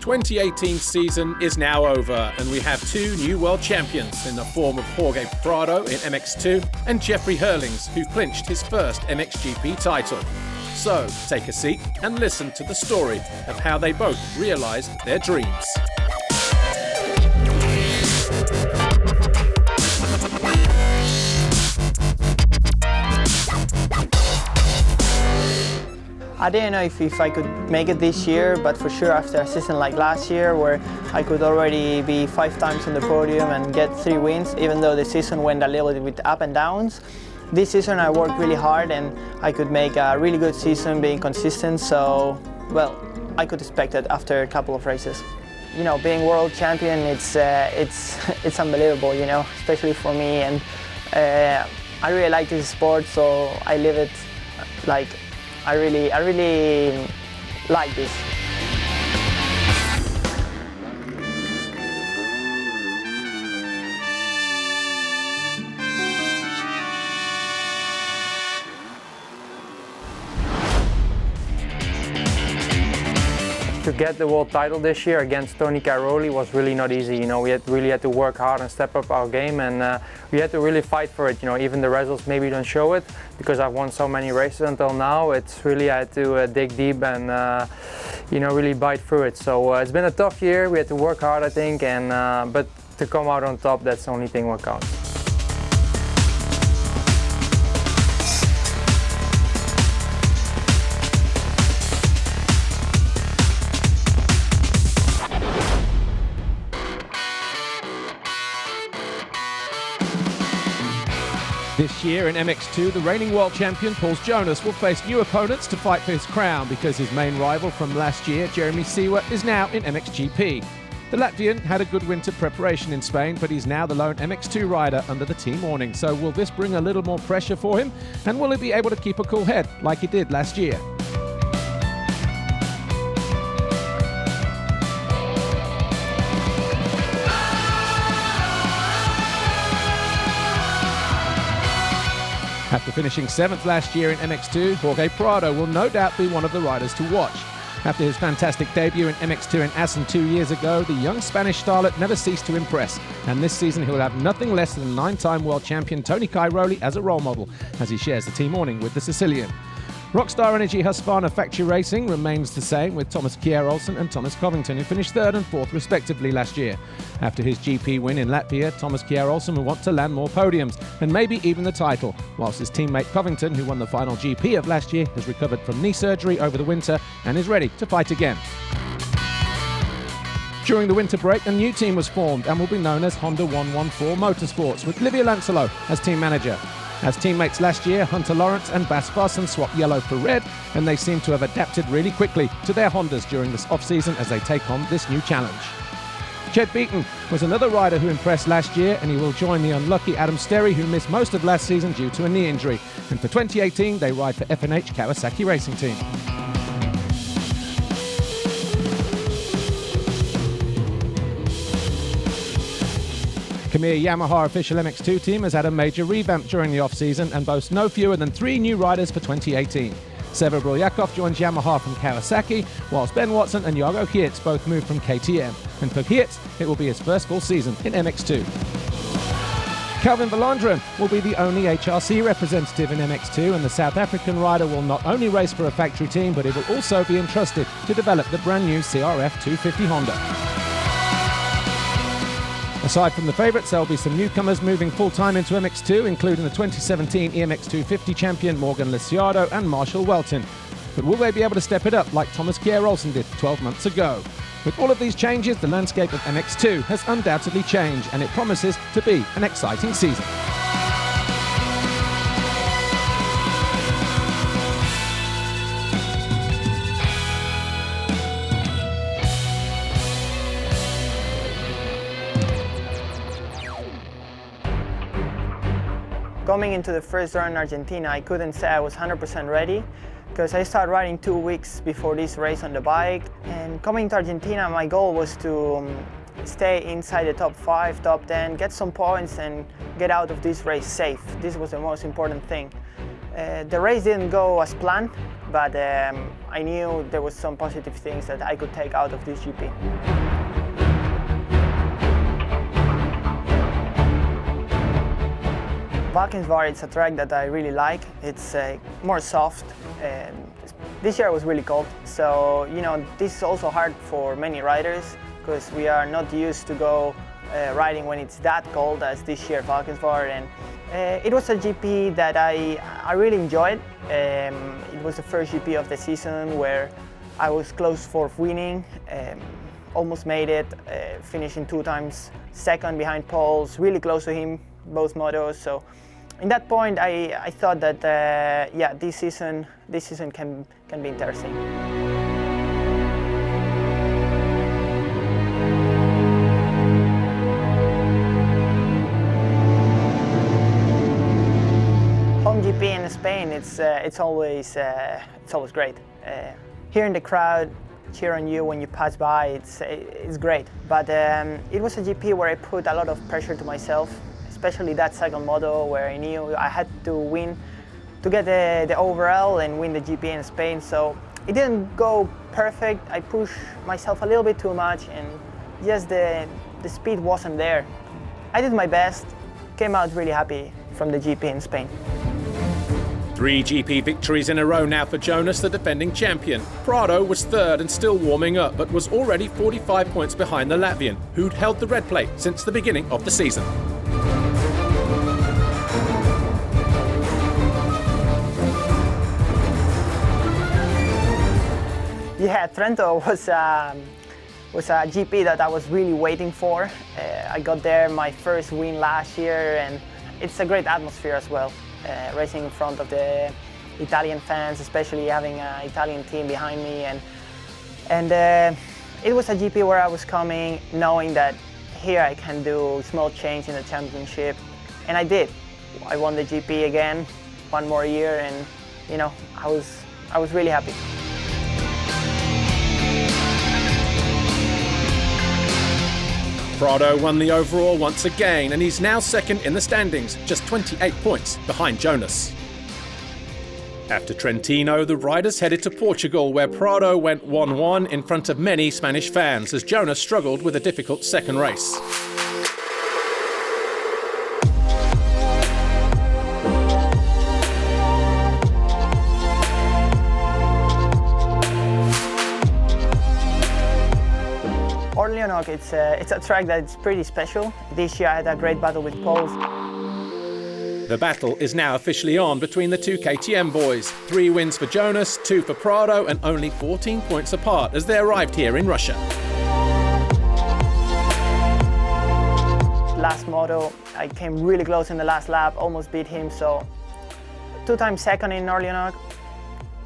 2018 season is now over, and we have two new world champions in the form of Jorge Prado in MX2 and Jeffrey Herlings, who clinched his first MXGP title. So, take a seat and listen to the story of how they both realised their dreams. I didn't know if I could make it this year, but for sure after a season like last year where I could already be 5 times on the podium and get 3 wins, even though the season went a little bit with up and downs. This season I worked really hard and I could make a really good season being consistent, so well, I could expect it after a couple of races. You know, being world champion, it's unbelievable, you know, especially for me, and I really like this sport, so I live it like I really like this. To get the world title this year against Tony Cairoli was really not easy. You know, we really had to work hard and step up our game, and we had to really fight for it. You know, even the results maybe don't show it because I've won so many races until now. It's really, I had to dig deep and you know, really bite through it. So it's been a tough year. We had to work hard, I think, and but to come out on top, that's the only thing that counts. This year in MX2, the reigning world champion Paul Jonas will face new opponents to fight for his crown because his main rival from last year, Jeremy Seewer, is now in MXGP. The Latvian had a good winter preparation in Spain, but he's now the lone MX2 rider under the team awning. So will this bring a little more pressure for him? And will he be able to keep a cool head like he did last year? After finishing 7th last year in MX2, Jorge Prado will no doubt be one of the riders to watch. After his fantastic debut in MX2 in Assen 2 years ago, the young Spanish starlet never ceased to impress, and this season he'll have nothing less than 9-time world champion Tony Cairoli as a role model, as he shares the team awning with the Sicilian. Rockstar Energy Husqvarna Factory Racing remains the same, with Thomas Kjær-Olsen and Thomas Covington, who finished 3rd and 4th respectively last year. After his GP win in Latvia, Thomas Kjær-Olsen will want to land more podiums, and maybe even the title, whilst his teammate Covington, who won the final GP of last year, has recovered from knee surgery over the winter and is ready to fight again. During the winter break, a new team was formed and will be known as Honda 114 Motorsports, with Livia Lancelo as team manager. As teammates last year, Hunter Lawrence and Bas Vossen swapped yellow for red, and they seem to have adapted really quickly to their Hondas during this off-season as they take on this new challenge. Jed Beaton was another rider who impressed last year, and he will join the unlucky Adam Sterry, who missed most of last season due to a knee injury. And for 2018, they ride for F&H Kawasaki Racing Team. Khmer Yamaha official MX2 team has had a major revamp during the off-season and boasts no fewer than 3 new riders for 2018. Sever Brolyakov joins Yamaha from Kawasaki, whilst Ben Watson and Jargo Geerts both moved from KTM. And for Geerts, it will be his first full season in MX2. Calvin Valandren will be the only HRC representative in MX2, and the South African rider will not only race for a factory team, but he will also be entrusted to develop the brand new CRF 250 Honda. Aside from the favourites, there will be some newcomers moving full-time into MX2, including the 2017 EMX 250 champion Morgan Liciardo and Marshall Weltin. But will they be able to step it up like Thomas Kjær-Olsen did 12 months ago? With all of these changes, the landscape of MX2 has undoubtedly changed, and it promises to be an exciting season. Coming into the first run in Argentina, I couldn't say I was 100% ready because I started riding 2 weeks before this race on the bike. And coming to Argentina, my goal was to stay inside the top 5, top 10, get some points and get out of this race safe. This was the most important thing. The race didn't go as planned, but I knew there was some positive things that I could take out of this GP. Valkenswaard, it's a track that I really like. It's more soft. This year was really cold, so this is also hard for many riders because we are not used to go riding when it's that cold as this year Valkenswaard. And it was a GP that I really enjoyed. It was the first GP of the season where I was close for winning, almost made it, finishing 2 times second behind Pauls, really close to him, both motos. So in that point, I thought that yeah, this season can be interesting. Home GP in Spain, it's always great. Hearing the crowd cheer on you when you pass by, it's great. But it was a GP where I put a lot of pressure to myself, especially that second moto where I knew I had to win to get the overall and win the GP in Spain. So it didn't go perfect. I pushed myself a little bit too much and just the speed wasn't there. I did my best, came out really happy from the GP in Spain. 3 GP victories in a row now for Jonas, the defending champion. Prado was third and still warming up, but was already 45 points behind the Latvian, who'd held the red plate since the beginning of the season. Yeah, Trento was a GP that I was really waiting for. I got there my first win last year, and it's a great atmosphere as well. Racing in front of the Italian fans, especially having an Italian team behind me, and it was a GP where I was coming knowing that here I can do small change in the championship, and I did. I won the GP again, 1 more year, and I was really happy. Prado won the overall once again, and he's now second in the standings, just 28 points behind Jonas. After Trentino, the riders headed to Portugal, where Prado went 1-1 in front of many Spanish fans, as Jonas struggled with a difficult second race. It's a track that's pretty special. This year I had a great battle with Pauls. The battle is now officially on between the 2 KTM boys. 3 wins for Jonas, 2 for Prado, and only 14 points apart as they arrived here in Russia. Last moto, I came really close in the last lap, almost beat him, so 2 times second in Orleans.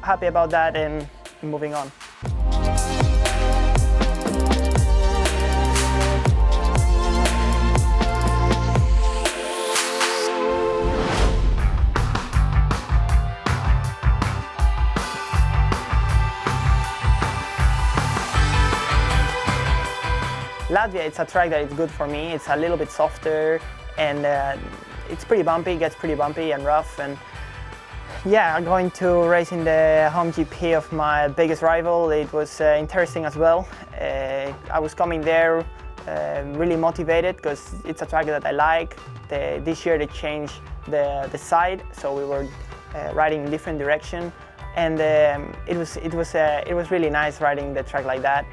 Happy about that and moving on. Latvia, it's a track that is good for me. It's a little bit softer and it's pretty bumpy, gets pretty bumpy and rough. And yeah, going to race in the home GP of my biggest rival, it was interesting as well. I was coming there really motivated because it's a track that I like. This year they changed the side, so we were riding in different direction, and it was really nice riding the track like that.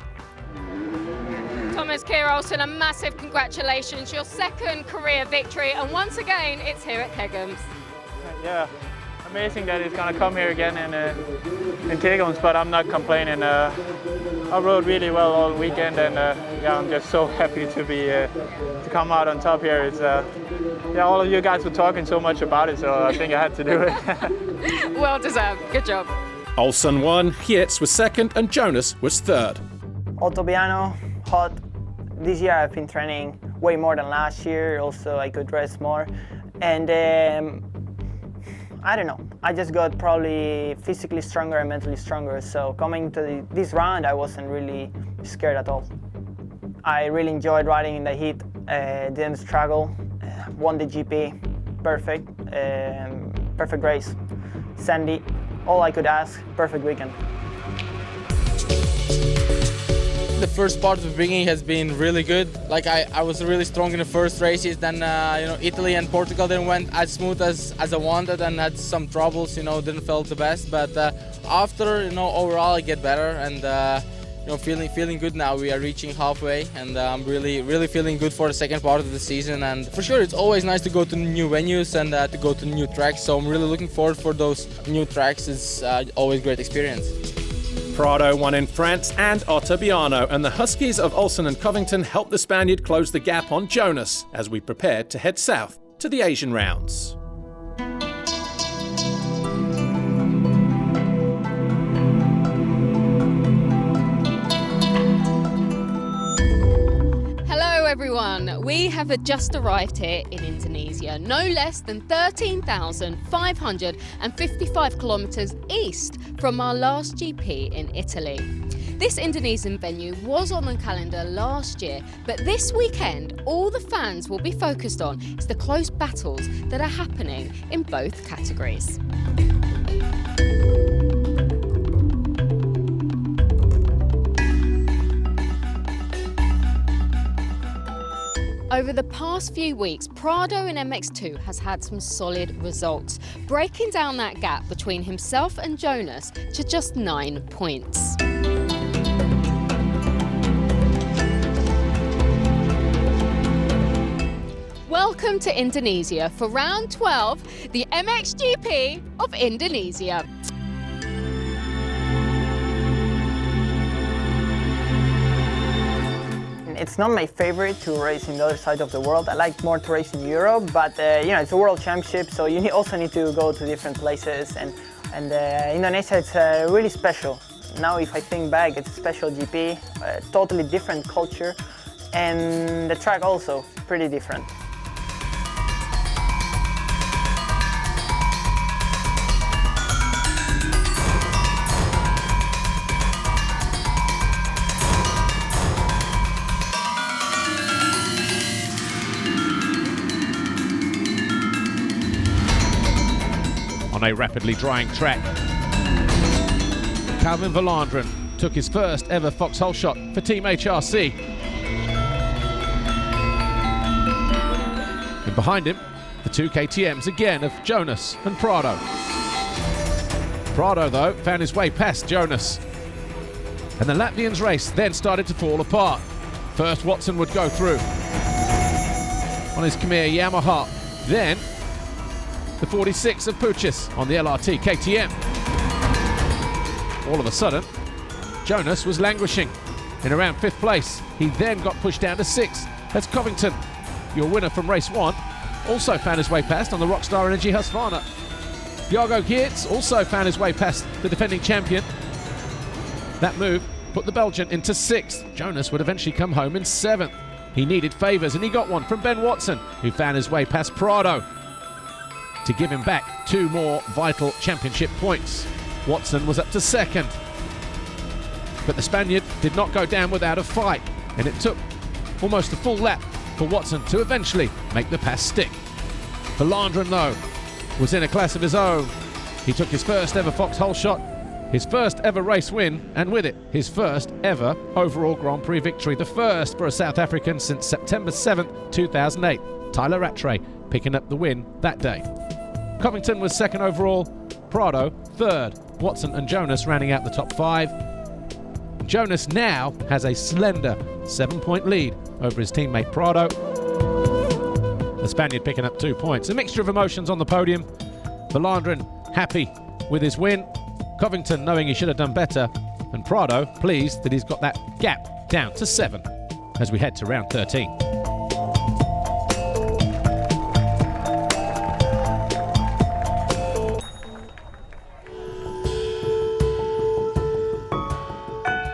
Thomas Kjær-Olsen, a massive congratulations, your 2nd career victory, and once again it's here at Kegums. Yeah, amazing that it's gonna come here again in Kegums, but I'm not complaining. I rode really well all weekend, and yeah, I'm just so happy to come out on top here. It's yeah, all of you guys were talking so much about it, so I think I had to do it. Well deserved, good job. Olsen won, Hietz was 2nd, and Jonas was 3rd. Otobiano, hot. This year I've been training way more than last year, also I could rest more. And I don't know, I just got probably physically stronger and mentally stronger, so coming to this round I wasn't really scared at all. I really enjoyed riding in the heat, didn't struggle, won the GP, perfect race. Sandy, all I could ask, perfect weekend. The first part of the beginning has been really good. Like I was really strong in the first races. Then Italy and Portugal didn't went as smooth as I wanted, and had some troubles. Didn't feel the best. But after overall I get better, and feeling good now. We are reaching halfway, and I'm really feeling good for the second part of the season. And for sure, it's always nice to go to new venues and to go to new tracks. So I'm really looking forward for those new tracks. It's always a great experience. Prado won in France and Ottaviano, and the Huskies of Olsen and Covington helped the Spaniard close the gap on Jonas as we prepared to head south to the Asian rounds. Everyone, we have just arrived here in Indonesia, no less than 13,555 kilometers east from our last GP in Italy. This Indonesian venue was on the calendar last year, but this weekend all the fans will be focused on is the close battles that are happening in both categories. Over the past few weeks, Prado in MX2 has had some solid results, breaking down that gap between himself and Jonas to just 9 points. Welcome to Indonesia for round 12, the MxGP of Indonesia. It's not my favorite to race in the other side of the world. I like more to race in Europe, but it's a world championship, so you also need to go to different places. And Indonesia, it's really special. Now, if I think back, it's a special GP, a totally different culture, and the track also pretty different. On a rapidly drying track, Calvin Verlandren took his first ever foxhole shot for Team HRC. And behind him, the two KTMs again of Jonas and Prado. Prado, though, found his way past Jonas. And the Latvian's race then started to fall apart. First, Watson would go through on his Khmer Yamaha. Then, the 46 of Puchis on the LRT KTM. All of a sudden, Jonas was languishing in around 5th place. He then got pushed down to 6th as Covington, your winner from race 1, also found his way past on the Rockstar Energy Husqvarna. Bjargo Geerts also found his way past the defending champion. That move put the Belgian into 6th. Jonas would eventually come home in 7th. He needed favours, and he got one from Ben Watson, who found his way past Prado to give him back 2 more vital championship points. Watson was up to 2nd. But the Spaniard did not go down without a fight, and it took almost a full lap for Watson to eventually make the pass stick. Verlandren, though, was in a class of his own. He took his first ever foxhole shot, his first ever race win, and with it, his first ever overall Grand Prix victory, the first for a South African since September 7th, 2008. Tyler Rattray picking up the win that day. Covington was 2nd overall, Prado 3rd, Watson and Jonas rounding out the top 5. Jonas now has a slender 7-point lead over his teammate Prado. The Spaniard picking up 2 points. A mixture of emotions on the podium. Verlandren happy with his win, Covington knowing he should have done better, and Prado pleased that he's got that gap down to 7 as we head to round 13.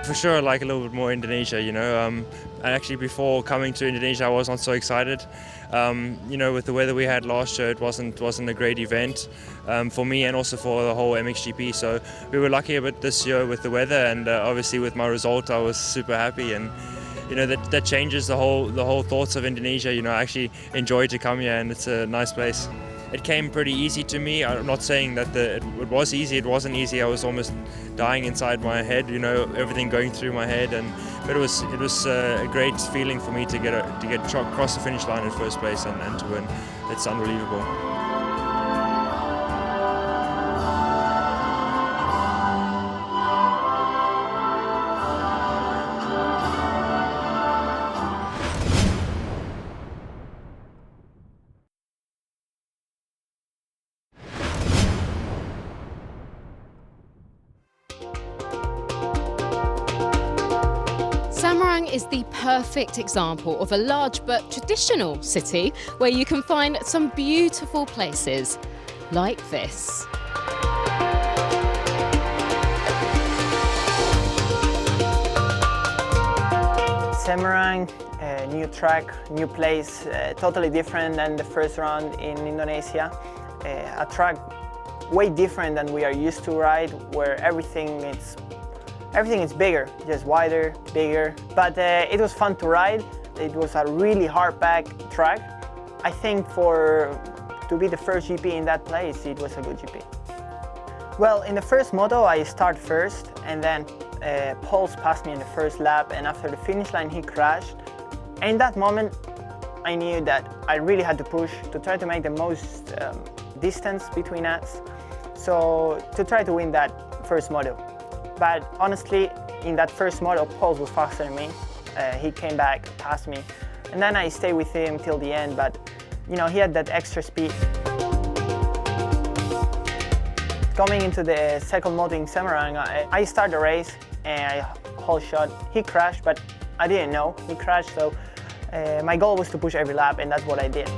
For sure, I like a little bit more Indonesia, and actually before coming to Indonesia I was not so excited. With the weather we had last year, it wasn't a great event for me and also for the whole MxGP. So we were lucky a bit this year with the weather, and obviously with my result I was super happy. And that changes the whole thoughts of Indonesia. I actually enjoy to come here, and it's a nice place. it came pretty easy to me. I'm not saying that it was easy. It wasn't easy. I was almost dying inside my head, you know, everything going through my head. But it was a great feeling for me to get across the finish line in first place and to win. It's unbelievable. Semarang is the perfect example of a large but traditional city where you can find some beautiful places like this. Semarang, new track, new place, totally different than the first round in Indonesia. A track way different than we are used to ride, where everything is bigger, just wider, bigger. But it was fun to ride. It was a really hard-packed track. I think to be the first GP in that place, it was a good GP. Well, in the first moto, I start first, and then Pauls passed me in the first lap, and after the finish line, he crashed. And in that moment, I knew that I really had to push to try to make the most distance between us, so to try to win that first moto. But honestly, in that first moto, Pauls was faster than me. He came back, passed me, and then I stayed with him till the end, but you know, he had that extra speed. Coming into the second moto in Semarang, I started the race and I whole shot. He crashed, but I didn't know he crashed, so my goal was to push every lap, and that's what I did.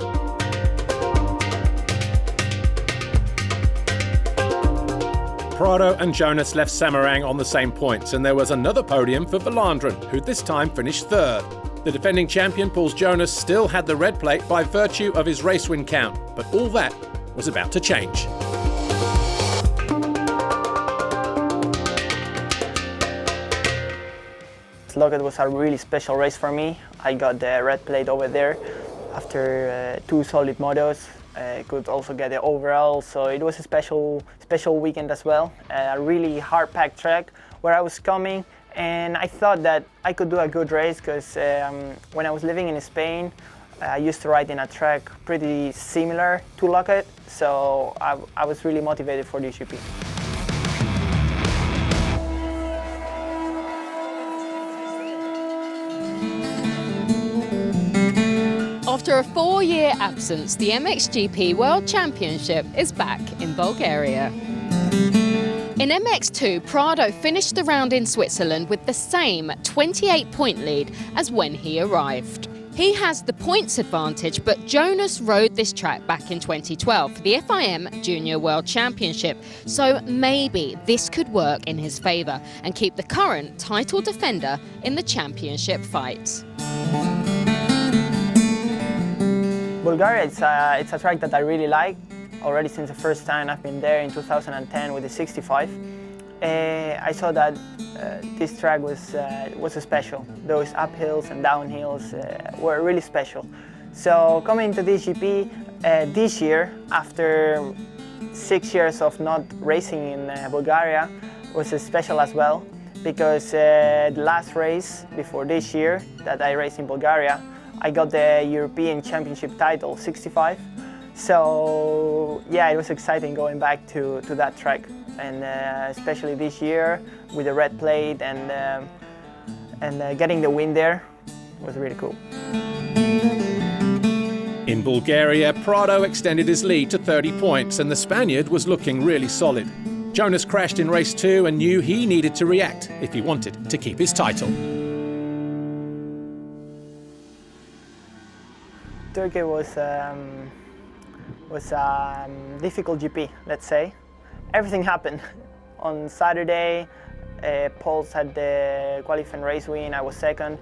Prado and Jonas left Semarang on the same points, and there was another podium for Vlaanderen, who this time finished third. The defending champion, Pauls Jonas, still had the red plate by virtue of his race win count, but all that was about to change. It was a really special race for me. I got the red plate over there after 2 solid motos. Could also get the overall, so it was a special weekend as well. A really hard-packed track where I was coming, and I thought that I could do a good race because when I was living in Spain, I used to ride in a track pretty similar to Locket, so I was really motivated for this GP. After a 4-year absence, the MxGP World Championship is back in Bulgaria. In MX2, Prado finished the round in Switzerland with the same 28-point lead as when he arrived. He has the points advantage, but Jonas rode this track back in 2012 for the FIM Junior World Championship, so maybe this could work in his favour and keep the current title defender in the championship fight. Bulgaria, it's a track that I really like already since the first time I've been there in 2010 with the 65. I saw that this track was special. Those uphills and downhills were really special. So coming to this GP this year, after 6 years of not racing in Bulgaria, was special as well, because the last race before this year that I raced in Bulgaria, I got the European Championship title, 65. So yeah, it was exciting going back to that track, and especially this year with the red plate and getting the win there was really cool. In Bulgaria, Prado extended his lead to 30 points, and the Spaniard was looking really solid. Jonas crashed in race 2 and knew he needed to react if he wanted to keep his title. Turkey was a difficult GP, let's say. Everything happened. On Saturday, Pauls had the qualifying race win, I was second.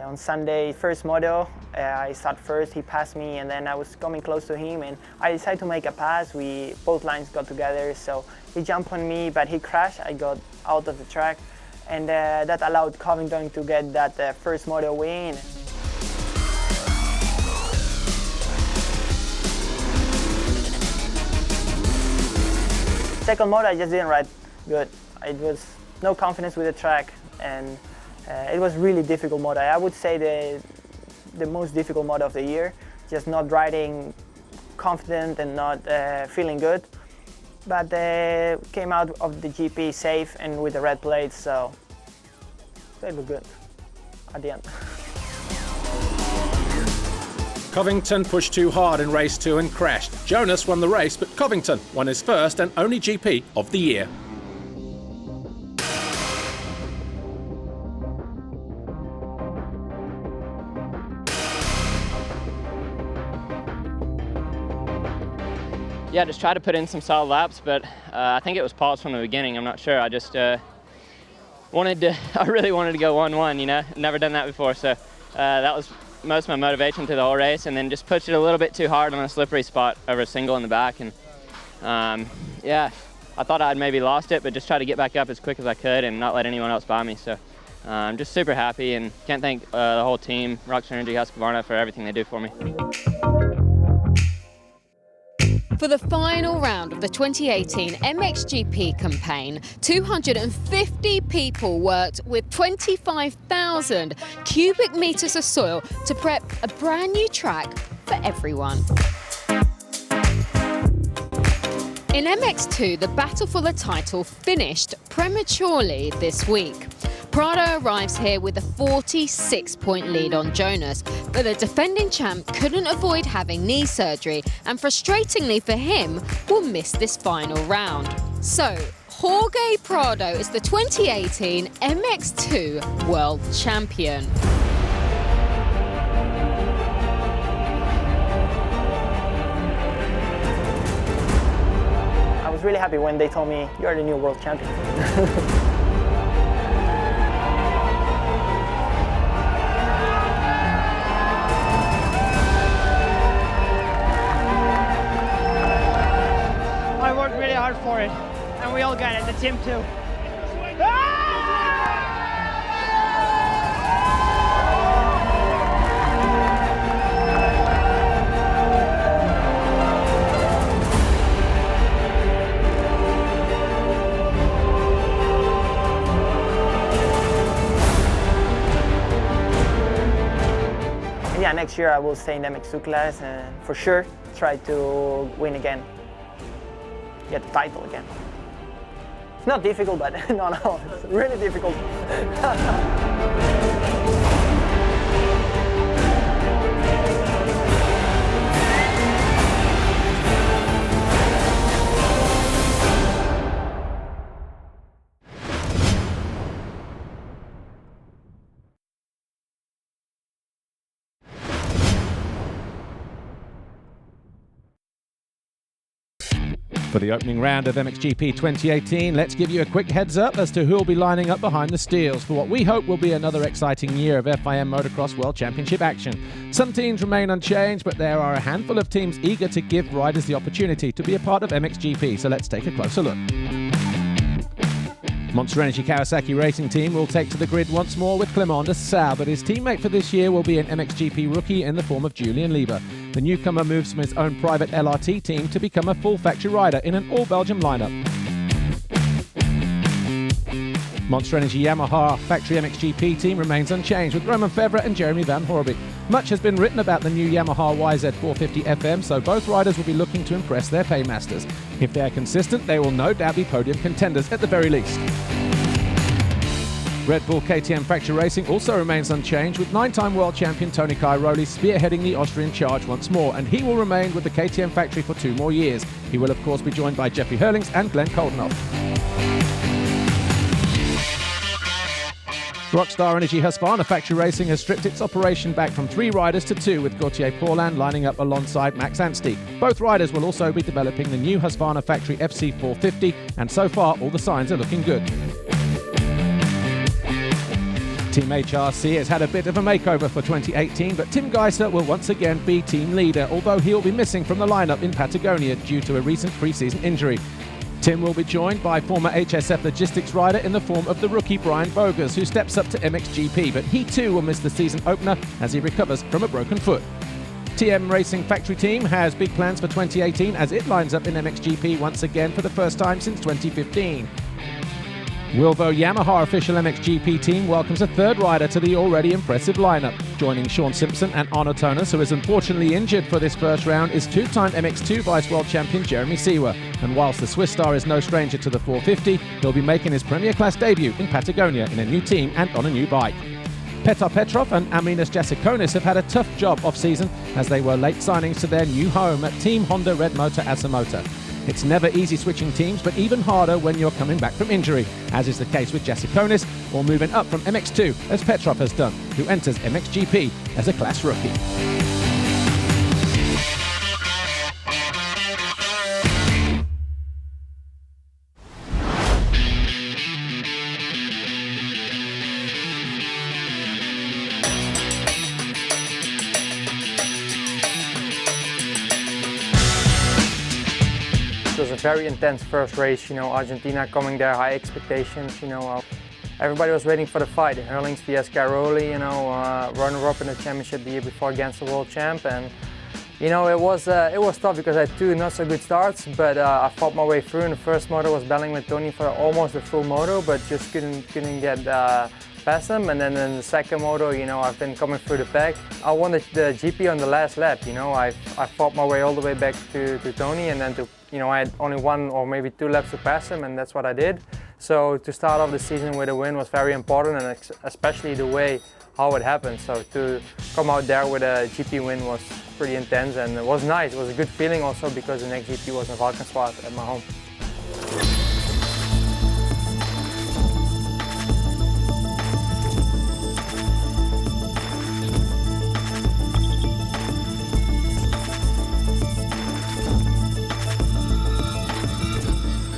On Sunday, first moto, I started first, he passed me, and then I was coming close to him, and I decided to make a pass. Both lines got together, so he jumped on me, but he crashed. I got out of the track, and that allowed Covington to get that first moto win. second moto I just didn't ride good. It was no confidence with the track, and it was really difficult moto. I would say the most difficult moto of the year. Just not riding confident and not feeling good. But came out of the GP safe and with the red plates, so it was good at the end. Covington pushed too hard in race 2 and crashed. Jonas won the race, but Covington won his first and only GP of the year. Yeah, just try to put in some solid laps, but I think it was paused from the beginning. I'm not sure. I just I really wanted to go 1-1, you know. Never done that before, so that was most of my motivation through the whole race, and then just pushed it a little bit too hard on a slippery spot over a single in the back, and yeah, I thought I'd maybe lost it, but just try to get back up as quick as I could and not let anyone else by me. So I'm just super happy, and can't thank the whole team, Rockstar Energy, Husqvarna, for everything they do for me. For the final round of the 2018 MXGP campaign, 250 people worked with 25,000 cubic meters of soil to prep a brand new track for everyone. In MX2, the battle for the title finished prematurely this week. Prado arrives here with a 46-point lead on Jonas, but the defending champ couldn't avoid having knee surgery and, frustratingly for him, will miss this final round. So, Jorge Prado is the 2018 MX2 World Champion. I was really happy when they told me, you're the new world champion. I worked really hard for it, and we all got it, the team too. Yeah, next year I will stay in the MX2 class and for sure try to win again. Get the title again. It's not difficult, but no, it's really difficult. For the opening round of MXGP 2018, let's give you a quick heads up as to who will be lining up behind the steels for what we hope will be another exciting year of FIM Motocross World Championship action. Some teams remain unchanged, but there are a handful of teams eager to give riders the opportunity to be a part of MXGP, so let's take a closer look. Monster Energy Kawasaki Racing Team will take to the grid once more with Clément de Sal, but his teammate for this year will be an MXGP rookie in the form of Julian Lieber. The newcomer moves from his own private LRT team to become a full factory rider in an all-Belgium lineup. Monster Energy Yamaha Factory MXGP team remains unchanged with Roman Fevre and Jeremy Van Horbik. Much has been written about the new Yamaha YZ450 FM, so both riders will be looking to impress their paymasters. If they are consistent, they will no doubt be podium contenders at the very least. Red Bull KTM Factory Racing also remains unchanged with 9-time world champion Tony Cairoli spearheading the Austrian charge once more, and he will remain with the KTM factory for 2 more years. He will of course be joined by Jeffrey Herlings and Glenn Koldenhoff. Rockstar Energy Husqvarna Factory Racing has stripped its operation back from 3 riders to 2, with Gauthier Paulin lining up alongside Max Anstey. Both riders will also be developing the new Husqvarna Factory FC450, and so far all the signs are looking good. Team HRC has had a bit of a makeover for 2018, but Tim Geiser will once again be team leader, although he'll be missing from the lineup in Patagonia due to a recent pre-season injury. Tim will be joined by former HSF logistics rider in the form of the rookie Brian Bogus, who steps up to MXGP, but he too will miss the season opener as he recovers from a broken foot. TM Racing factory team has big plans for 2018 as it lines up in MxGP once again for the first time since 2015. Wilvo Yamaha official MxGP team welcomes a third rider to the already impressive lineup. Joining Sean Simpson and Arno Tonas, who is unfortunately injured for this first round, is two-time MX2 Vice World Champion Jeremy Seewer. And whilst the Swiss star is no stranger to the 450, he'll be making his Premier Class debut in Patagonia in a new team and on a new bike. Petar Petrov and Aminas Jasikonis have had a tough job off-season as they were late signings to their new home at Team Honda Red Motor Asamoah. It's never easy switching teams, but even harder when you're coming back from injury, as is the case with Jasikonis, or moving up from MX2, as Petrov has done, who enters MxGP as a class rookie. It was a very intense first race, Argentina coming there, high expectations, everybody was waiting for the fight. Herlings vs Cairoli, runner-up in the championship the year before against the world champ, and it was tough because I had two not so good starts, but I fought my way through. In the first moto was battling with Tony for almost the full moto, but just couldn't get past him. And then in the second moto, I've been coming through the pack. I won the GP on the last lap. I fought my way all the way back to Tony, and then I had only one or maybe two laps to pass him, and that's what I did. So to start off the season with a win was very important, and especially the way how it happened. So to come out there with a GP win was pretty intense, and it was nice. It was a good feeling also because the next GP was in Valkenswaard at my home.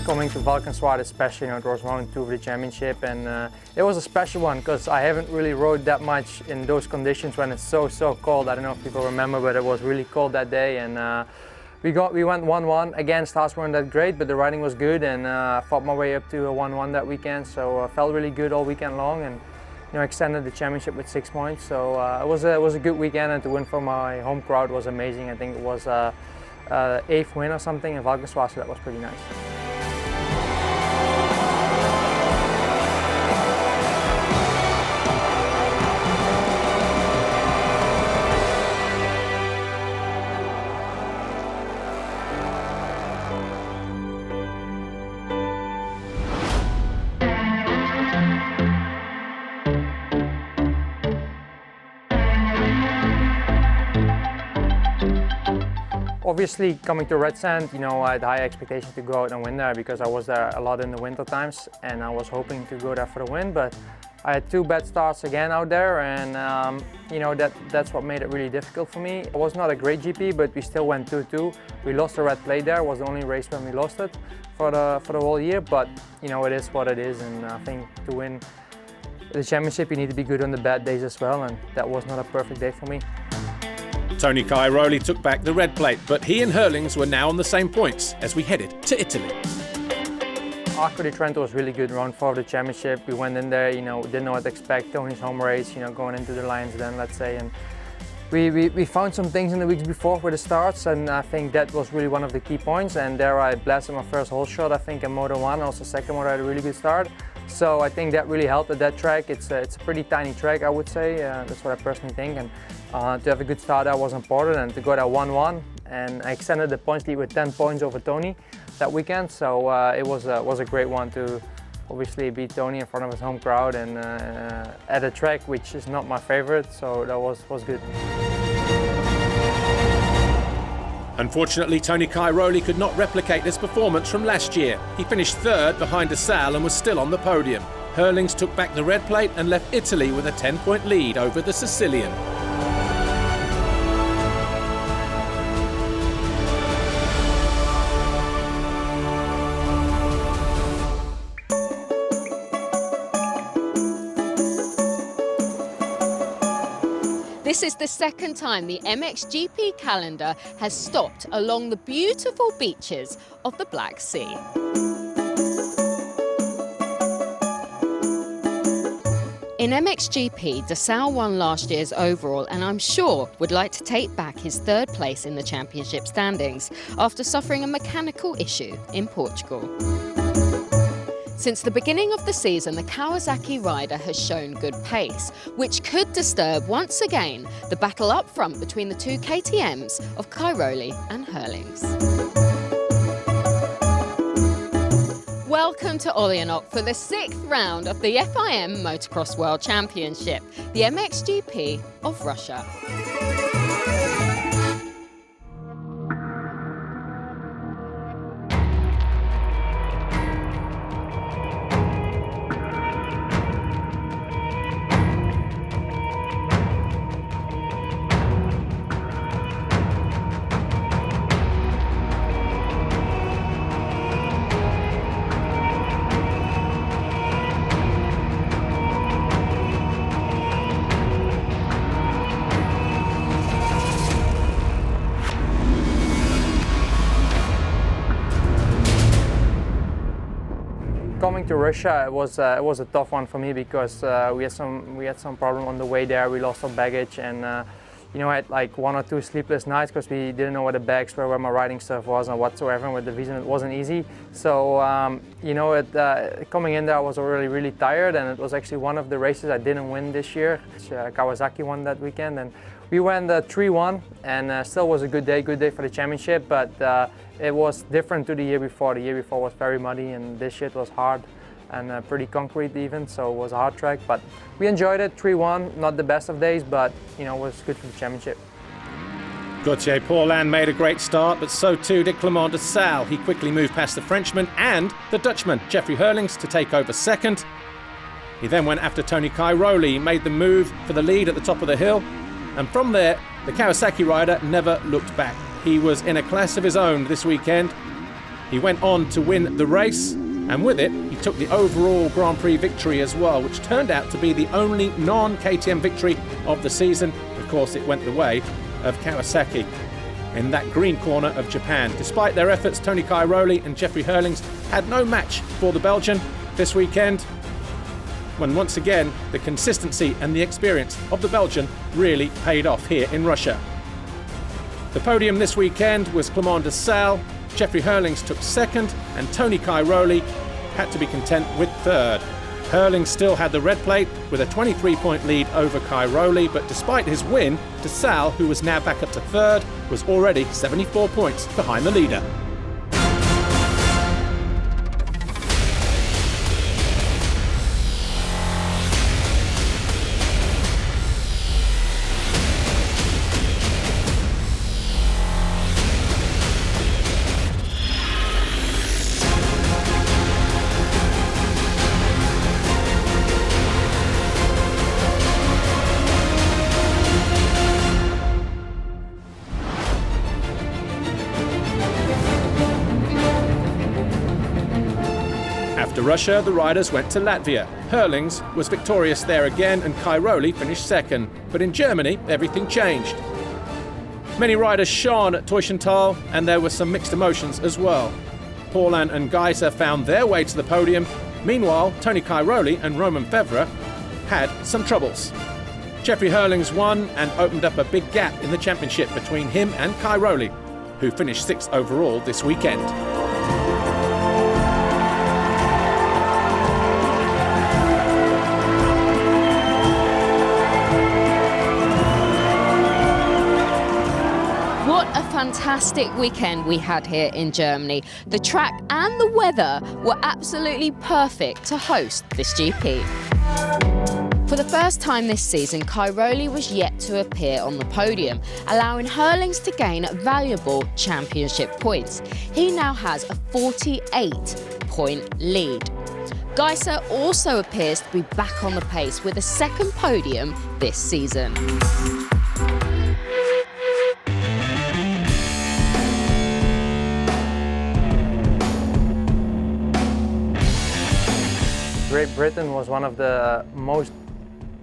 Coming to Valkenswaard especially, it was round 2 of the championship, and it was a special one because I haven't really rode that much in those conditions when it's so cold. I don't know if people remember, but it was really cold that day, and we went 1-1 against Haas. Weren't that great, but the riding was good, and I fought my way up to a 1-1 that weekend, so felt really good all weekend long, and extended the championship with 6 points. So it was a good weekend, and to win for my home crowd was amazing. I think it was 8th win or something in Valkenswaard, so that was pretty nice. Obviously, coming to Red Sand, I had high expectations to go out and win there because I was there a lot in the winter times, and I was hoping to go there for the win. But I had 2 bad starts again out there, and that's what made it really difficult for me. It was not a great GP, but we still went 2-2. We lost the red plate there. It was the only race when we lost it for the whole year. But it is what it is, and I think to win the championship, you need to be good on the bad days as well, and that was not a perfect day for me. Tony Cairoli took back the red plate, but he and Herlings were now on the same points as we headed to Italy. Arco di Trento was really good, round 4 of the championship. We went in there, didn't know what to expect. Tony's home race, going into the Lions Den, let's say. And we found some things in the weeks before with the starts, and I think that was really one of the key points. And there I blasted my first hole shot, I think, in Moto 1. Also second moto I had a really good start. So I think that really helped at that track. It's a pretty tiny track, I would say. That's what I personally think. And to have a good start there was important, and to go there 1-1. And I extended the points lead with 10 points over Tony that weekend. So it was a great one to obviously beat Tony in front of his home crowd, and at a track which is not my favorite. So that was good. Unfortunately, Tony Cairoli could not replicate this performance from last year. He finished 3rd behind Asal and was still on the podium. Herlings took back the red plate and left Italy with a 10-point lead over the Sicilian. This is the second time the MxGP calendar has stopped along the beautiful beaches of the Black Sea. In MxGP, De Sal won last year's overall and I'm sure would like to take back his third place in the championship standings after suffering a mechanical issue in Portugal. Since the beginning of the season, the Kawasaki rider has shown good pace, which could disturb once again the battle up front between the two KTMs of Cairoli and Herlings. Welcome to Olionok for the 6th round of the FIM Motocross World Championship, the MxGP of Russia. Coming to Russia, it was a tough one for me because we had some problem on the way there. We lost our baggage and you know, I had like 1 or 2 sleepless nights because we didn't know where the bags were, where my riding stuff was, and whatsoever. And with the visa, it wasn't easy. So you know, coming in there, I was already really tired, and it was actually one of the races I didn't win this year. Kawasaki won that weekend, and we went 3-1, and still was a good day for the championship. But it was different to the year before. The year before was very muddy, and this year it was hard and pretty concrete even, so it was a hard track. But we enjoyed it, 3-1, not the best of days, but you know, it was good for the championship. Gauthier Paulin made a great start, but so too did Clément de Sal. He quickly moved past the Frenchman and the Dutchman, Jeffrey Herlings, to take over second. He then went after Tony Cairoli, made the move for the lead at the top of the hill, and from there, the Kawasaki rider never looked back. He was in a class of his own this weekend. He went on to win the race, and with it, he took the overall Grand Prix victory as well, which turned out to be the only non-KTM victory of the season. Of course, it went the way of Kawasaki in that green corner of Japan. Despite their efforts, Tony Cairoli and Jeffrey Herlings had no match for the Belgian this weekend, when once again, the consistency and the experience of the Belgian really paid off here in Russia. The podium this weekend was Clément de Sal, Jeffrey Herlings took second, and Tony Cairoli had to be content with third. Herlings still had the red plate with a 23-point lead over Cairoli, but despite his win, de Sal, who was now back up to third, was already 74 points behind the leader. After Russia, the riders went to Latvia. Herlings was victorious there again and Cairoli finished second. But in Germany, everything changed. Many riders shone at Teushenthal, and there were some mixed emotions as well. Paulin and Geiser found their way to the podium. Meanwhile, Tony Cairoli and Romain Febvre had some troubles. Jeffrey Herlings won and opened up a big gap in the championship between him and Cairoli, who finished 6th overall this weekend. What a fantastic weekend we had here in Germany. The track and the weather were absolutely perfect to host this GP. For the first time this season, Cairoli was yet to appear on the podium, allowing Herlings to gain valuable championship points. He now has a 48-point lead. Geiser also appears to be back on the pace with a second podium this season. Great Britain was one of the most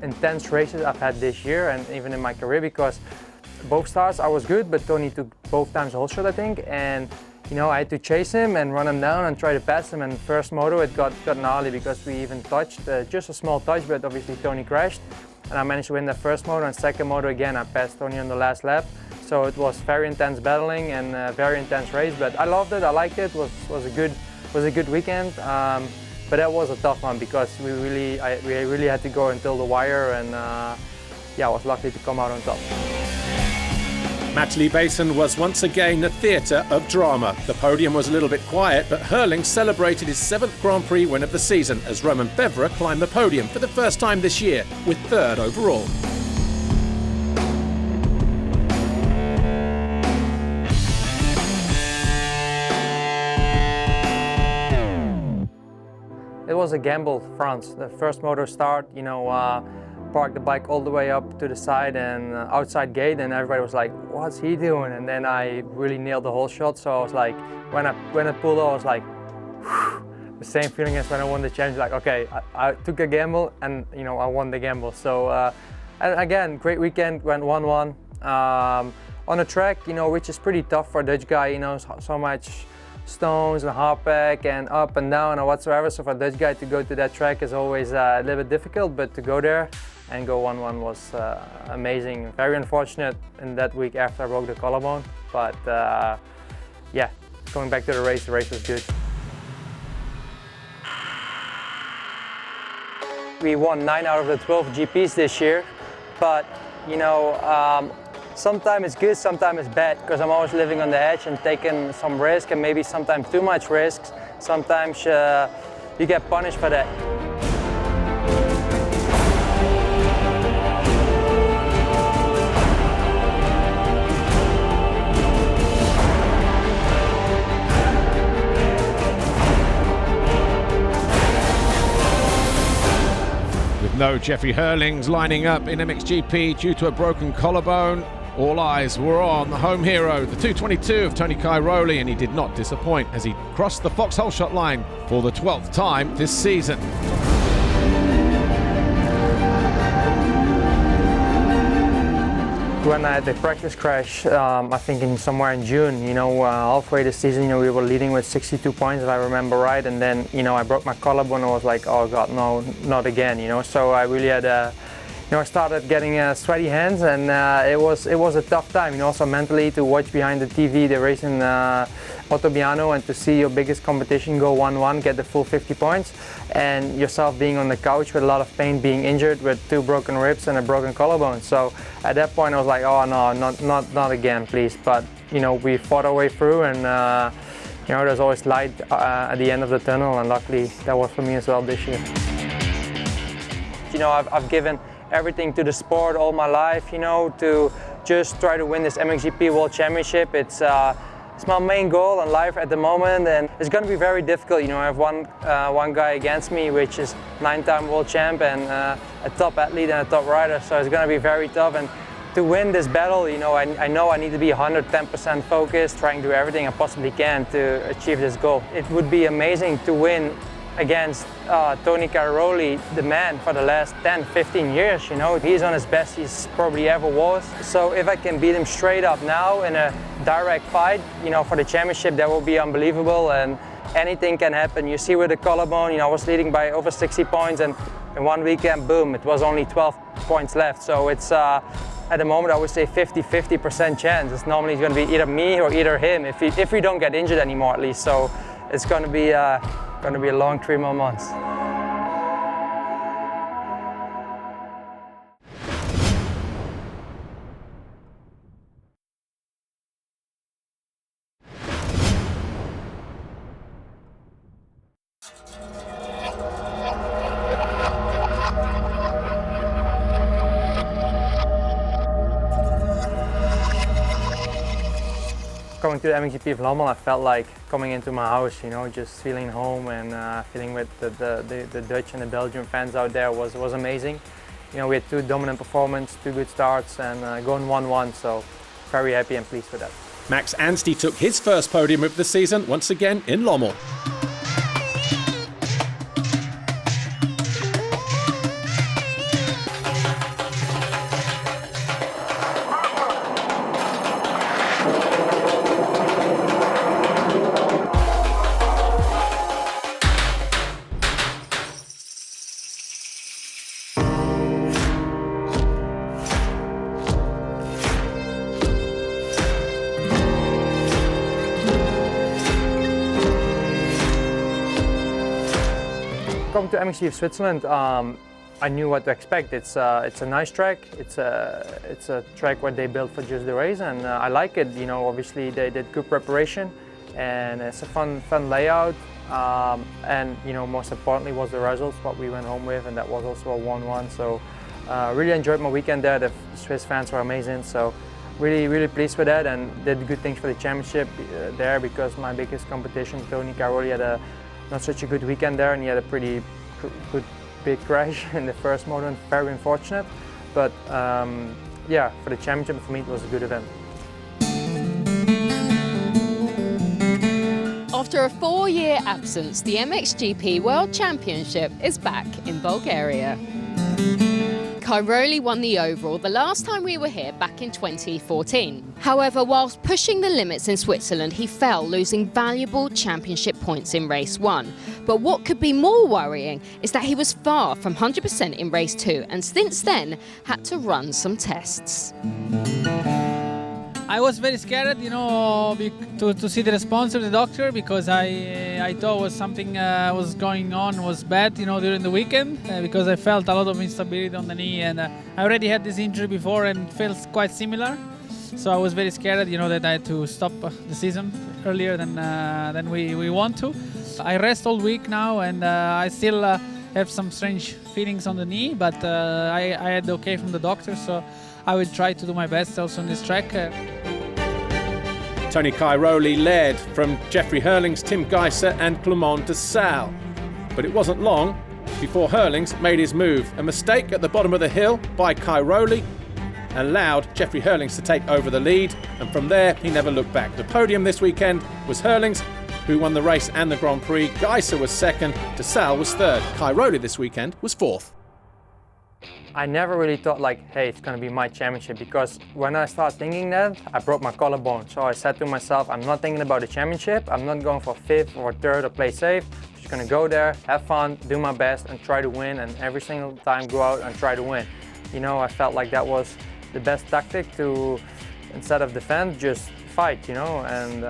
intense races I've had this year and even in my career, because both starts I was good, but Tony took both times whole shot, I think, and you know, I had to chase him and run him down and try to pass him. And first moto, it got gnarly because we even touched, just a small touch, but obviously Tony crashed. And I managed to win the first moto, and second moto again, I passed Tony on the last lap. So it was very intense battling and a very intense race, but I loved it, I liked it, was a good weekend. But that was a tough one because we really had to go until the wire, and yeah, I was lucky to come out on top. Matchley Basin was once again a theatre of drama. The podium was a little bit quiet, but Herlings celebrated his 7th Grand Prix win of the season as Roman Febvre climbed the podium for the first time this year, with 3rd overall. It was a gamble, France. The first moto start, you know, parked the bike all the way up to the side and outside gate, and everybody was like, what's he doing? And then I really nailed the whole shot, so I was like, when I pulled off, I was like, whew. The same feeling as when I won the challenge, like, okay, I took a gamble and, you know, I won the gamble. So, and again, great weekend, went 1-1. On a track, you know, which is pretty tough for a Dutch guy, you know, so much stones and hardpack and up and down and whatsoever. So for a Dutch guy to go to that track is always a little bit difficult, but to go there and go 1-1 was amazing. Very unfortunate in that week after I broke the collarbone, but yeah, going back to the race was good. We won 9 out of the 12 GPs this year, but you know, sometimes it's good, sometimes it's bad, because I'm always living on the edge and taking some risk, and maybe sometimes too much risks. Sometimes you get punished for that. With no Jeffrey Herlings lining up in MxGP due to a broken collarbone, all eyes were on the home hero, the 222 of Tony Cairoli, and he did not disappoint as he crossed the foxhole shot line for the 12th time this season. When I had the practice crash, I think somewhere in June, you know, halfway the season, you know, we were leading with 62 points, if I remember right, and then, you know, I broke my collarbone and I was like, oh God, no, not again, you know, so I really had you know, I started getting sweaty hands, and it was a tough time, you know, also mentally to watch behind the TV the race in Ottobiano and to see your biggest competition go 1-1, get the full 50 points, and yourself being on the couch with a lot of pain, being injured with 2 broken ribs and a broken collarbone. So at that point I was like, oh no, not again, please. But you know, we fought our way through, and you know, there's always light at the end of the tunnel, and luckily that was for me as well this year. You know, I've given everything to the sport all my life, you know, to just try to win this MXGP World Championship. It's my main goal in life at the moment, and it's going to be very difficult. You know, I have one guy against me, which is 9-time world champ and a top athlete and a top rider, so it's going to be very tough. And to win this battle, you know I need to be 110% focused, trying to do everything I possibly can to achieve this goal. It would be amazing to win against Tony Cairoli, the man for the last 10-15 years, you know. He's on his best he's probably ever was. So if I can beat him straight up now in a direct fight, you know, for the championship, that will be unbelievable, and anything can happen. You see with the collarbone, you know, I was leading by over 60 points, and in one weekend, boom, it was only 12 points left. So it's, at the moment, I would say 50% chance. It's normally going to be either me or either him, if we don't get injured anymore at least. So it's going to be a long 3 more months. Going to the MxGP of Lommel, I felt like coming into my house, you know, just feeling home and feeling with the Dutch and the Belgian fans out there was amazing. You know, we had 2 dominant performances, 2 good starts, and going 1-1, so very happy and pleased with that. Max Anstey took his first podium of the season, once again in Lommel. come to MxGP Switzerland, I knew what to expect. It's a nice track. It's a track where they built for just the race, and I like it. You know, obviously they did good preparation, and it's a fun layout. And you know, most importantly was the results, what we went home with, and that was also a 1-1. So really enjoyed my weekend there. The Swiss fans were amazing. So really pleased with that, and did good things for the championship there, because my biggest competition, Tony Caroli, had not such a good weekend there, and he had a pretty good big crash in the first moto, and very unfortunate. But yeah, for the championship, for me it was a good event. After a 4-year absence, the MXGP World Championship is back in Bulgaria. Cairoli won the overall the last time we were here back in 2014. However, whilst pushing the limits in Switzerland, he fell, losing valuable championship points in race 1. But what could be more worrying is that he was far from 100% in race 2, and since then had to run some tests. I was very scared, you know, to see the response of the doctor, because I thought was something was going on, was bad, you know, during the weekend, because I felt a lot of instability on the knee, and I already had this injury before and it feels quite similar. So I was very scared, you know, that I had to stop the season earlier than we want to. I rest all week now, and I still have some strange feelings on the knee, but I had okay from the doctor, so I will try to do my best also on this track. Tony Cairoli led from Jeffrey Herlings, Tim Geiser and Clement de Salle. But it wasn't long before Herlings made his move. A mistake at the bottom of the hill by Cairoli allowed Jeffrey Herlings to take over the lead, and from there he never looked back. The podium this weekend was Herlings, who won the race and the Grand Prix. Geiser was second, de Salle was third. Cairoli this weekend was fourth. I never really thought like, hey, it's gonna be my championship, because when I started thinking that, I broke my collarbone. So I said to myself, I'm not thinking about the championship. I'm not going for 5th or 3rd or play safe. I'm just gonna go there, have fun, do my best and try to win, and every single time go out and try to win. You know, I felt like that was the best tactic to, instead of defend, just fight, you know. And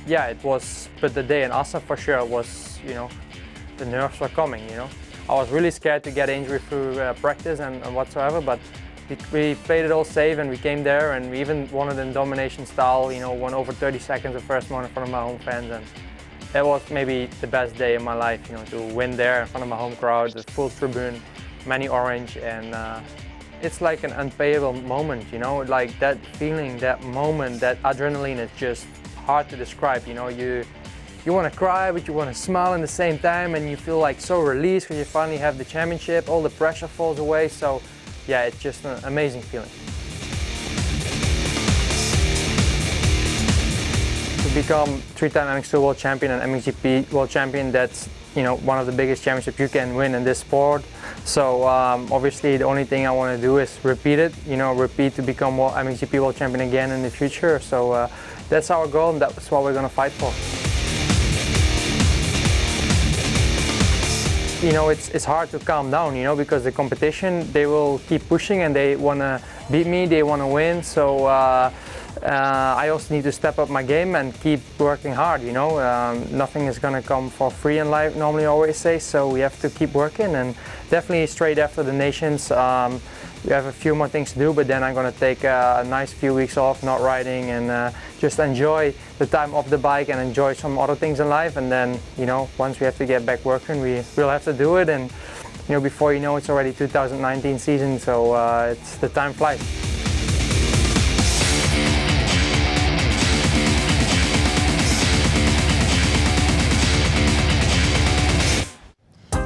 yeah, it was, but the day in Assen for sure was, you know, the nerves were coming, you know. I was really scared to get injury through practice and whatsoever, but we played it all safe, and we came there, and we even won it in domination style, you know, won over 30 seconds the first one in front of my home fans, and it was maybe the best day of my life, you know, to win there in front of my home crowd, the full tribune, many orange, and it's like an unpayable moment, you know, like that feeling, that moment, that adrenaline is just hard to describe, you know. You want to cry, but you want to smile at the same time, and you feel like so released because you finally have the championship, all the pressure falls away. So yeah, it's just an amazing feeling. To become 3-time MX2 World Champion and MxGP World Champion, that's, you know, one of the biggest championships you can win in this sport. So obviously the only thing I want to do is repeat it, you know, repeat to become MxGP World Champion again in the future. So that's our goal, and that's what we're going to fight for. You know, it's hard to calm down, you know, because the competition, they will keep pushing and they want to beat me, they want to win. So I also need to step up my game and keep working hard, you know. Nothing is going to come for free in life, normally I always say, so we have to keep working, and definitely straight after the Nations, we have a few more things to do, but then I'm going to take a nice few weeks off, not riding, and just enjoy the time off the bike and enjoy some other things in life. And then, you know, once we have to get back working, we'll have to do it. And, you know, before you know, it's already 2019 season, so it's the time flies.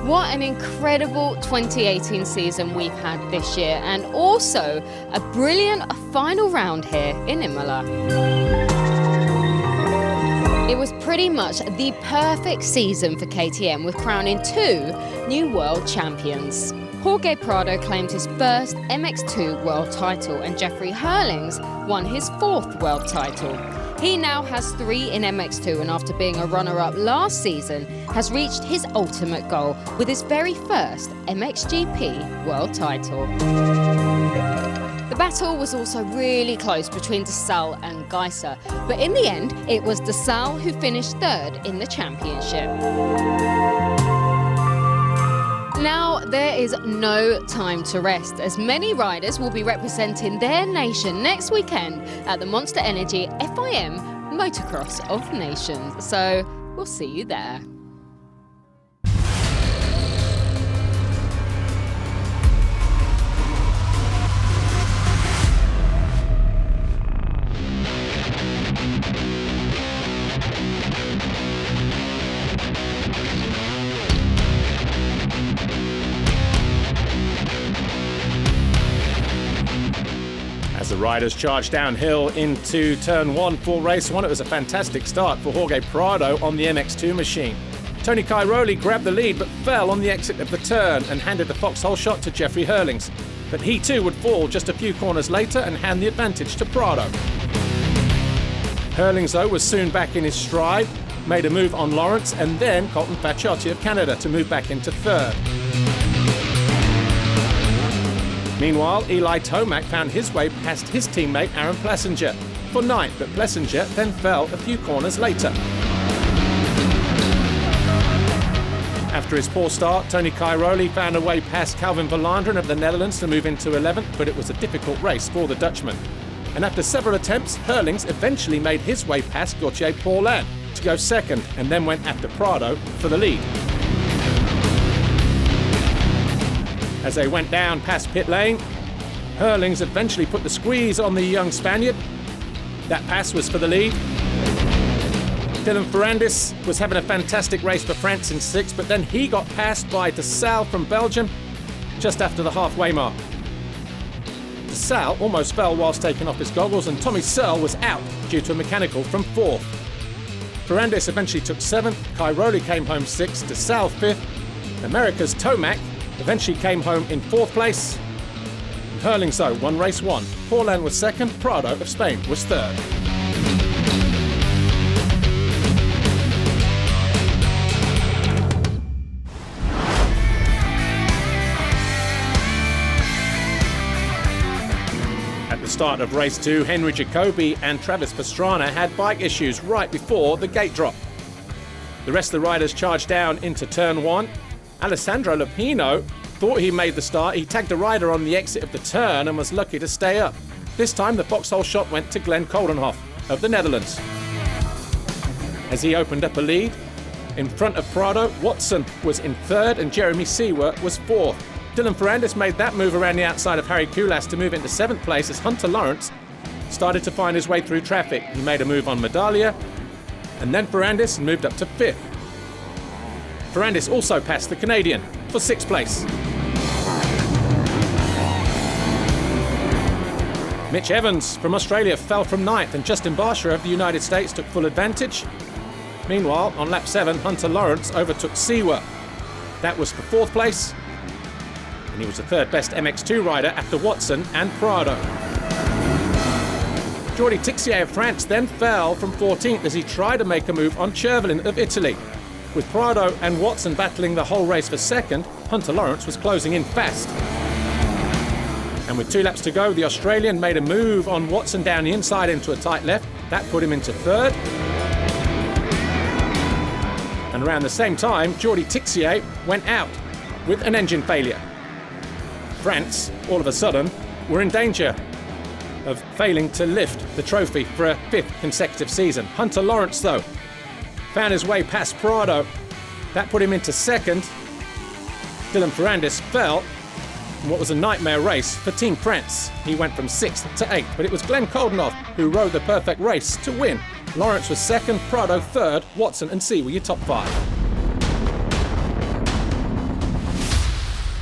What an incredible 2018 season we've had this year, and also a brilliant final round here in Imola. It was pretty much the perfect season for KTM, with crowning 2 new world champions. Jorge Prado claimed his first MX2 world title, and Jeffrey Herlings won his 4th world title. He now has 3 in MX2, and after being a runner-up last season, has reached his ultimate goal with his very first MXGP world title. The battle was also really close between de Salle and Geiser, but in the end, it was de Salle who finished 3rd in the championship. Now, there is no time to rest, as many riders will be representing their nation next weekend at the Monster Energy FIM Motocross of Nations. So we'll see you there. As the riders charged downhill into turn 1 for race 1, it was a fantastic start for Jorge Prado on the MX2 machine. Tony Cairoli grabbed the lead but fell on the exit of the turn and handed the foxhole shot to Jeffrey Herlings. But he too would fall just a few corners later and hand the advantage to Prado. Herlings, though, was soon back in his stride, made a move on Lawrence and then Colton Faciotti of Canada to move back into third. Meanwhile, Eli Tomac found his way past his teammate Aaron Plessinger for ninth, but Plessinger then fell a few corners later. After his poor start, Tony Cairoli found a way past Calvin Verlanderen of the Netherlands to move into 11th, but it was a difficult race for the Dutchman. And after several attempts, Herlings eventually made his way past Gauthier Paulin to go second, and then went after Prado for the lead. As they went down past pit lane, Herlings eventually put the squeeze on the young Spaniard. That pass was for the lead. Dylan Ferrandis was having a fantastic race for France in 6th, but then he got passed by De Salle from Belgium just after the halfway mark. De Salle almost fell whilst taking off his goggles, and Tommy Searle was out due to a mechanical from 4th. Ferrandis eventually took 7th, Cairoli came home 6th, De Salle 5th, America's Tomac eventually came home in 4th place. Herlings, though, won race 1. Paulin was 2nd, Prado of Spain was 3rd. At the start of race 2, Henry Jacobi and Travis Pastrana had bike issues right before the gate drop. The rest of the riders charged down into turn 1. Alessandro Lupino thought he made the start. He tagged a rider on the exit of the turn and was lucky to stay up. This time the foxhole shot went to Glenn Koldenhoff of the Netherlands. As he opened up a lead, in front of Prado, Watson was in 3rd and Jeremy Seawer was 4th. Dylan Ferrandis made that move around the outside of Harry Kulas to move into 7th place as Hunter Lawrence started to find his way through traffic. He made a move on Medaglia, and then Ferrandis moved up to 5th. Ferrandis also passed the Canadian for 6th place. Mitch Evans from Australia fell from 9th, and Justin Barsha of the United States took full advantage. Meanwhile, on lap 7, Hunter Lawrence overtook Seawer. That was for 4th place, and he was the 3rd best MX2 rider after Watson and Prado. Jordi Tixier of France then fell from 14th as he tried to make a move on Chervelin of Italy. With Prado and Watson battling the whole race for 2nd, Hunter Lawrence was closing in fast. And with 2 laps to go, the Australian made a move on Watson down the inside into a tight left. That put him into 3rd. And around the same time, Jordi Tixier went out with an engine failure. France, all of a sudden, were in danger of failing to lift the trophy for a 5th consecutive season. Hunter Lawrence, though, found his way past Prado. That put him into 2nd. Dylan Ferrandis fell in what was a nightmare race for Team France. He went from 6th to 8th, but it was Glenn Koldenhoff who rode the perfect race to win. Lawrence was 2nd, Prado 3rd, Watson and C were your top 5.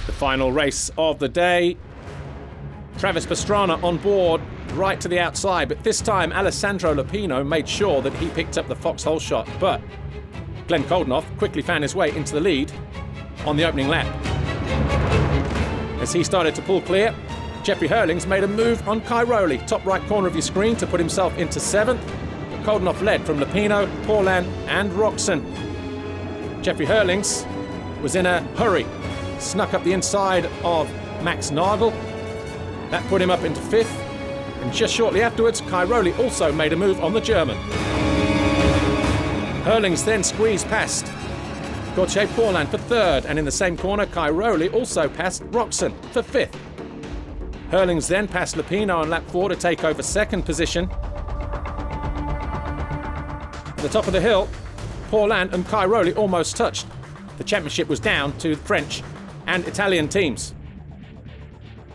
The final race of the day. Travis Pastrana on board right to the outside, but this time Alessandro Lupino made sure that he picked up the foxhole shot, but Glenn Koldenhoff quickly found his way into the lead on the opening lap. As he started to pull clear, Jeffrey Herlings made a move on Cairoli, top right corner of your screen, to put himself into 7th, but Koldenhoff led from Lupino, Paulin and Roxon. Jeffrey Herlings was in a hurry, snuck up the inside of Max Nagel. That put him up into 5th, and just shortly afterwards, Cairoli also made a move on the German. Herlings then squeezed past Jorge Prado for third, and in the same corner, Cairoli also passed Roxon for fifth. Herlings then passed Lupino on lap 4 to take over second position. At the top of the hill, Prado and Cairoli almost touched. The championship was down to French and Italian teams.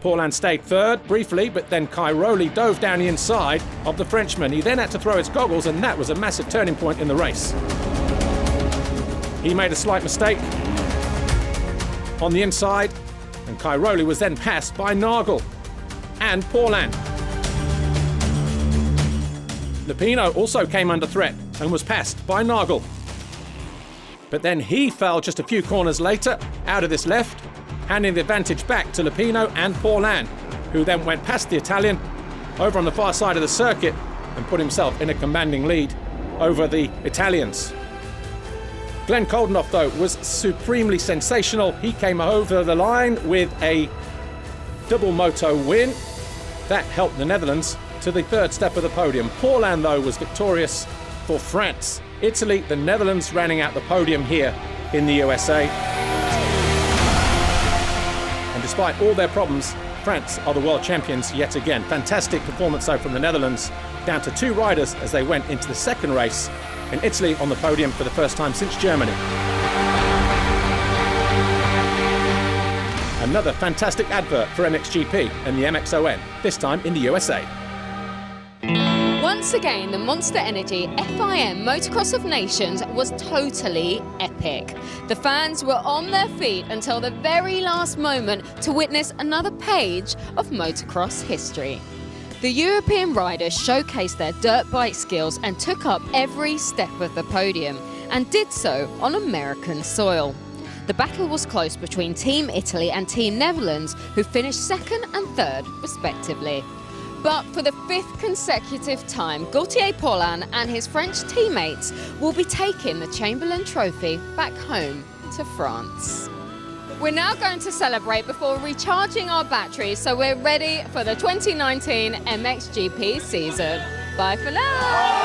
Prado stayed third briefly, but then Cairoli dove down the inside of the Frenchman. He then had to throw his goggles, and that was a massive turning point in the race. He made a slight mistake on the inside, and Cairoli was then passed by Nagel and Prado. Lupino also came under threat and was passed by Nagel. But then he fell just a few corners later out of this left, handing the advantage back to Lupino and Prado, who then went past the Italian over on the far side of the circuit and put himself in a commanding lead over the Italians. Glenn Koldenoff, though, was supremely sensational. He came over the line with a double moto win. That helped the Netherlands to the third step of the podium. Prado, though, was victorious for France. Italy, the Netherlands rounding out the podium here in the USA. And despite all their problems, France are the world champions yet again. Fantastic performance, though, from the Netherlands, down to 2 riders as they went into the second race, and Italy on the podium for the first time since Germany. Another fantastic advert for MxGP and the MXoN, this time in the USA. Once again, the Monster Energy FIM Motocross of Nations was totally epic. The fans were on their feet until the very last moment to witness another page of motocross history. The European riders showcased their dirt bike skills and took up every step of the podium, and did so on American soil. The battle was close between Team Italy and Team Netherlands, who finished second and third respectively. But for the 5th consecutive time, Jorge Prado and his French teammates will be taking the Chamberlain Trophy back home to France. We're now going to celebrate before recharging our batteries, so we're ready for the 2019 MXGP season. Bye for now!